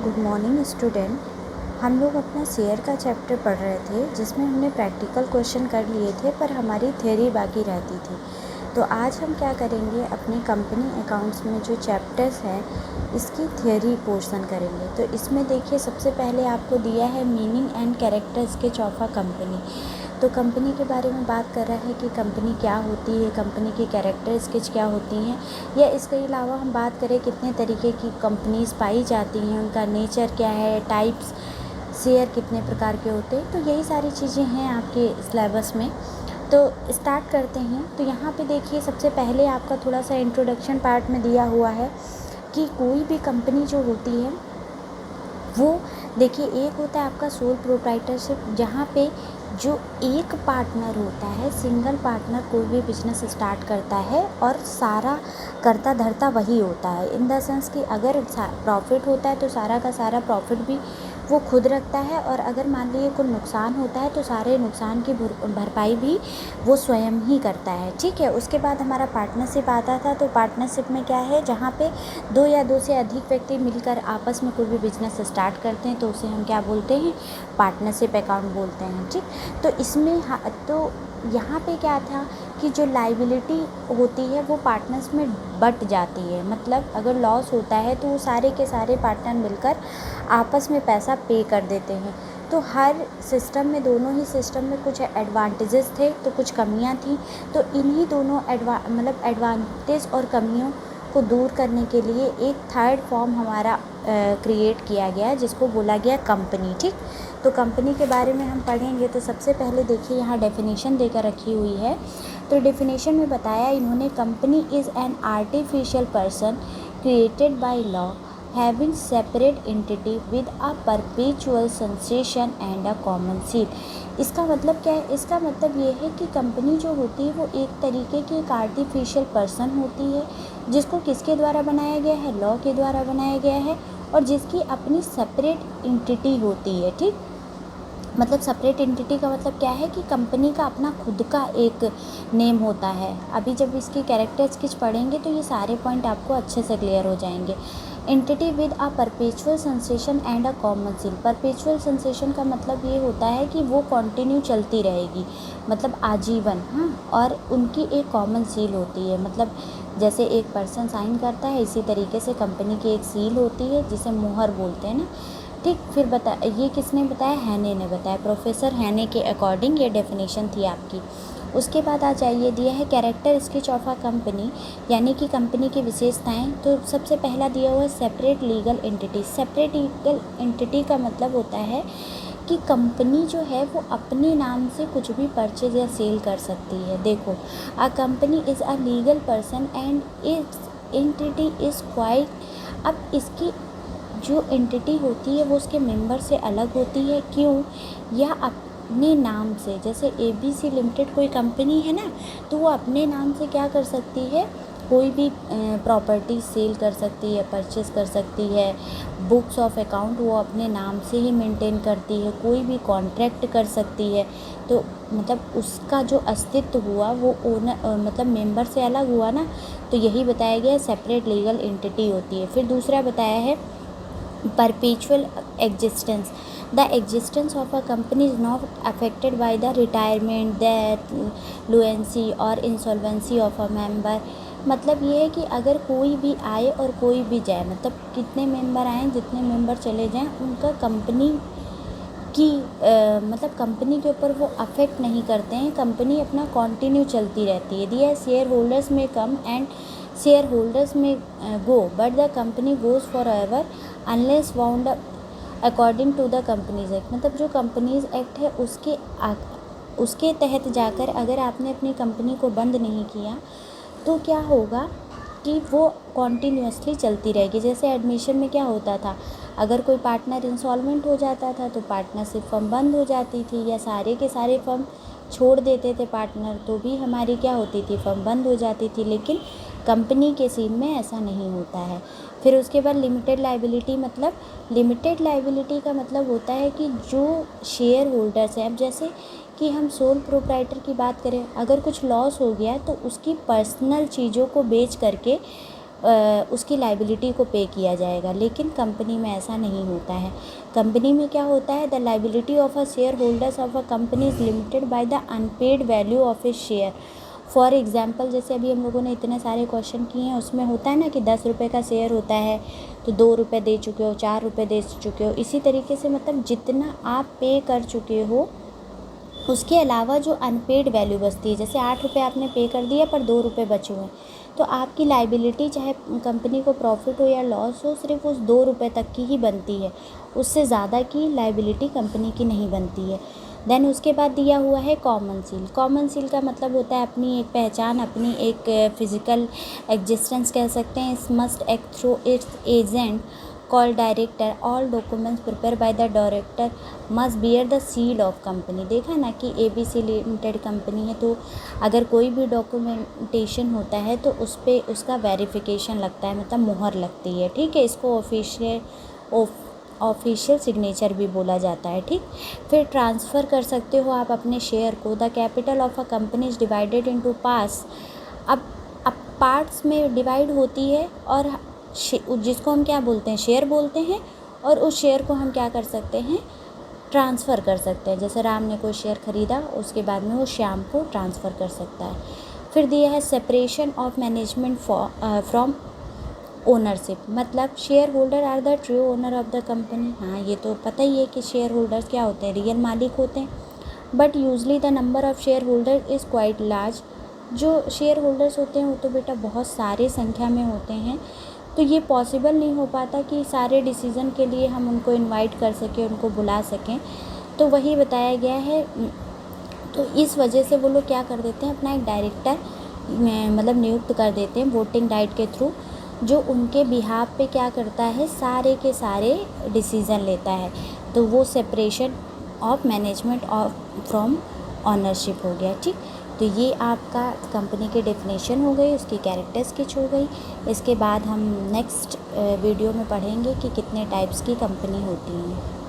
Good morning student. हम लोग अपना शेयर का चैप्टर पढ़ रहे थे जिसमें हमने प्रैक्टिकल क्वेश्चन कर लिए थे पर हमारी थ्योरी बाकी रहती थी। तो आज हम क्या करेंगे, अपने कंपनी अकाउंट्स में जो चैप्टर्स हैं इसकी थ्योरी पोर्शन करेंगे। तो इसमें देखिए, सबसे पहले आपको दिया है meaning and character sketch of a company. तो कंपनी के बारे में बात कर रहा है कि कंपनी क्या होती है, कंपनी की कैरेक्टर स्केच क्या होती हैं, या इसके अलावा हम बात करें कितने तरीके की कंपनीज़ पाई जाती हैं, उनका नेचर क्या है, टाइप्स, शेयर कितने प्रकार के होते हैं। तो यही सारी चीज़ें हैं आपके सिलेबस में। तो स्टार्ट करते हैं। तो यहाँ पे देखिए, सबसे पहले आपका थोड़ा सा इंट्रोडक्शन पार्ट में दिया हुआ है कि कोई भी कंपनी जो होती है वो देखिए, एक होता है आपका सोल प्रोप्राइटरशिप, जहाँ पे जो एक पार्टनर होता है, सिंगल पार्टनर कोई भी बिजनेस स्टार्ट करता है और सारा करता धरता वही होता है। इन द सेंस कि अगर प्रॉफिट होता है तो सारा का सारा प्रॉफिट भी वो खुद रखता है, और अगर मान लीजिए कोई नुकसान होता है तो सारे नुकसान की भरपाई भी वो स्वयं ही करता है। ठीक है। उसके बाद हमारा पार्टनरशिप आता था। तो पार्टनरशिप में क्या है, जहाँ पे दो या दो से अधिक व्यक्ति मिलकर आपस में कोई भी बिजनेस स्टार्ट करते हैं तो उसे हम क्या बोलते हैं, पार्टनरशिप अकाउंट बोलते हैं। ठीक। तो इसमें तो यहाँ पे क्या था कि जो लाइबिलिटी होती है वो पार्टनर्स में बट जाती है। मतलब अगर लॉस होता है तो वो सारे के सारे पार्टनर मिलकर आपस में पैसा पे कर देते हैं। तो हर सिस्टम में, दोनों ही सिस्टम में कुछ एडवांटेजेस थे तो कुछ कमियां थी। तो इन्हीं दोनों एडवांटेज और कमियों को दूर करने के लिए एक थर्ड फॉर्म हमारा क्रिएट किया गया जिसको बोला गया कंपनी। ठीक। तो कंपनी के बारे में हम पढ़ेंगे। तो सबसे पहले देखिए, यहाँ डेफिनेशन देकर रखी हुई है। तो डेफिनेशन में बताया इन्होंने, company is an artificial person created by law having separate entity with a perpetual sensation and a common seal। इसका मतलब क्या है? इसका मतलब ये है कि कंपनी जो होती है वो एक तरीके की एक आर्टिफिशियल पर्सन होती है जिसको किसके द्वारा बनाया गया है, लॉ के द्वारा बनाया गया है, और जिसकी अपनी सेपरेट एंटिटी होती है। ठीक। मतलब सेपरेट एंटिटी का मतलब क्या है कि कंपनी का अपना खुद का एक नेम होता है। अभी जब इसकी कैरेक्टर स्केच पढ़ेंगे तो ये सारे पॉइंट आपको अच्छे से क्लियर हो जाएंगे। Entity with a perpetual sensation and a common seal. Perpetual sensation का मतलब ये होता है कि वो कंटिन्यू चलती रहेगी, मतलब आजीवन। हाँ। और उनकी एक कॉमन सील होती है, मतलब जैसे एक पर्सन साइन करता है इसी तरीके से कंपनी की एक सील होती है जिसे मोहर बोलते हैं ना। ठीक। फिर ये किसने बताया, हैने ने बताया, प्रोफेसर हैने के अकॉर्डिंग ये डेफिनेशन थी आपकी। उसके बाद आ जाइए, दिया है character sketch of a company, यानी कि कंपनी की विशेषताएं। तो सबसे पहला दिया हुआ है separate legal entity. Separate legal entity का मतलब होता है कि कंपनी जो है वो अपने नाम से कुछ भी परचेज या सेल कर सकती है। देखो, अ company is a legal person and it's entity is quite. अब इसकी जो एंटिटी होती है वो उसके मेंबर से अलग होती है। क्यों? या अपने नाम से, जैसे ABC लिमिटेड कोई कंपनी है ना, तो वो अपने नाम से क्या कर सकती है, कोई भी प्रॉपर्टी सेल कर सकती है, परचेस कर सकती है। बुक्स ऑफ अकाउंट वो अपने नाम से ही मेंटेन करती है, कोई भी कॉन्ट्रैक्ट कर सकती है। तो मतलब उसका जो अस्तित्व हुआ वो ओनर मतलब मेंबर से अलग हुआ ना। तो यही बताया गया, सेपरेट लीगल एंटिटी होती है। फिर दूसरा बताया है perpetual existence। The existence of a company is not affected by the retirement, death, lunacy और insolvency of a member। मतलब ये है कि अगर कोई भी आए और कोई भी जाए, मतलब कितने मेंबर आएँ, जितने मेंबर चले जाएं, उनका कंपनी की मतलब कंपनी के ऊपर वो अफेक्ट नहीं करते हैं। कंपनी अपना कंटिन्यू चलती रहती है। दिया शेयर होल्डर्स में कम एंड शेयर होल्डर्स में go, but the company goes forever unless bound according to the companies act. मतलब जो कंपनीज एक्ट है उसके तहत जाकर अगर आपने अपनी कंपनी को बंद नहीं किया तो क्या होगा कि वो कॉन्टीन्यूसली चलती रहेगी। जैसे एडमिशन में क्या होता था, अगर कोई पार्टनर इंसॉल्वेंट हो जाता था तो पार्टनरशिप फर्म बंद हो जाती थी, या सारे के सारे फर्म छोड़ देते थे पार्टनर तो भी हमारी क्या होती थी, फर्म बंद हो जाती थी। लेकिन कंपनी के सीन में ऐसा नहीं होता है। फिर उसके बाद लिमिटेड लाइबिलिटी। मतलब लिमिटेड लाइबिलिटी का मतलब होता है कि जो शेयर होल्डर्स हैं, अब जैसे कि हम सोल प्रोप्राइटर की बात करें, अगर कुछ लॉस हो गया तो उसकी पर्सनल चीज़ों को बेच करके उसकी लाइबिलिटी को पे किया जाएगा। लेकिन कंपनी में ऐसा नहीं होता है। कंपनी में क्या होता है, the liability of a shareholders of a company is limited by the unpaid value of a share. For example, जैसे अभी हम लोगों ने इतने सारे क्वेश्चन किए हैं, उसमें होता है ना कि 10 रुपये का शेयर होता है तो 2 रुपये दे चुके हो, 4 रुपये दे चुके हो। इसी तरीके से मतलब जितना आप पे कर चुके हो उसके अलावा जो अनपेड वैल्यू बचती है, जैसे 8 रुपये आपने पे कर दिया पर 2 रुपये बचे हुए, तो आपकी लाइबिलिटी चाहे कंपनी को प्रॉफिट हो या लॉस हो, सिर्फ उस 2 रुपये तक की ही बनती है। उससे ज़्यादा की लाइबिलिटी कंपनी की नहीं बनती है। देन उसके बाद दिया हुआ है कॉमन सील। कॉमन सील का मतलब होता है अपनी एक पहचान, अपनी एक फिज़िकल एग्जिस्टेंस कह सकते हैं। इस must act through it's agent call director. All documents prepare by the director must bear the seal of company. देखा ना कि ABC लिमिटेड कंपनी है, तो अगर कोई भी डॉक्यूमेंटेशन होता है तो उस पर उसका वेरिफिकेशन लगता है, मतलब मुहर लगती है। ठीक है, इसको ऑफिशियल सिग्नेचर भी बोला जाता है। ठीक, फिर ट्रांसफ़र कर सकते हो आप अपने शेयर को। The capital of a company is divided into parts. अब पार्ट्स में डिवाइड होती है और जिसको हम क्या बोलते हैं, शेयर बोलते हैं। और उस शेयर को हम क्या कर सकते हैं, ट्रांसफ़र कर सकते हैं। जैसे राम ने कोई शेयर ख़रीदा, उसके बाद में वो श्याम को ट्रांसफ़र कर सकता है। फिर दिया है separation of management from ownership. मतलब shareholder are the true owner of the company. हाँ, ये तो पता ही है कि शेयर होल्डर्स क्या होते हैं, रियल मालिक होते हैं। But usually the number of share holder is quite large. जो शेयर होल्डर्स होते हैं वो तो बेटा बहुत सारे संख्या में होते हैं, तो ये पॉसिबल नहीं हो पाता कि सारे डिसीज़न के लिए हम उनको इनवाइट कर सकें, उनको बुला सकें। तो वही बताया गया है। तो इस वजह से वो लोग क्या कर देते हैं, अपना एक डायरेक्टर मतलब नियुक्त कर देते हैं वोटिंग राइट के थ्रू, जो उनके बिहाफ पे क्या करता है, सारे के सारे डिसीज़न लेता है। तो वो separation of management of from ownership हो गया। ठीक, तो ये आपका कंपनी की डेफिनेशन हो गई, उसकी कैरेक्टर स्केच हो गई। इसके बाद हम नेक्स्ट वीडियो में पढ़ेंगे कि कितने टाइप्स की कंपनी होती हैं।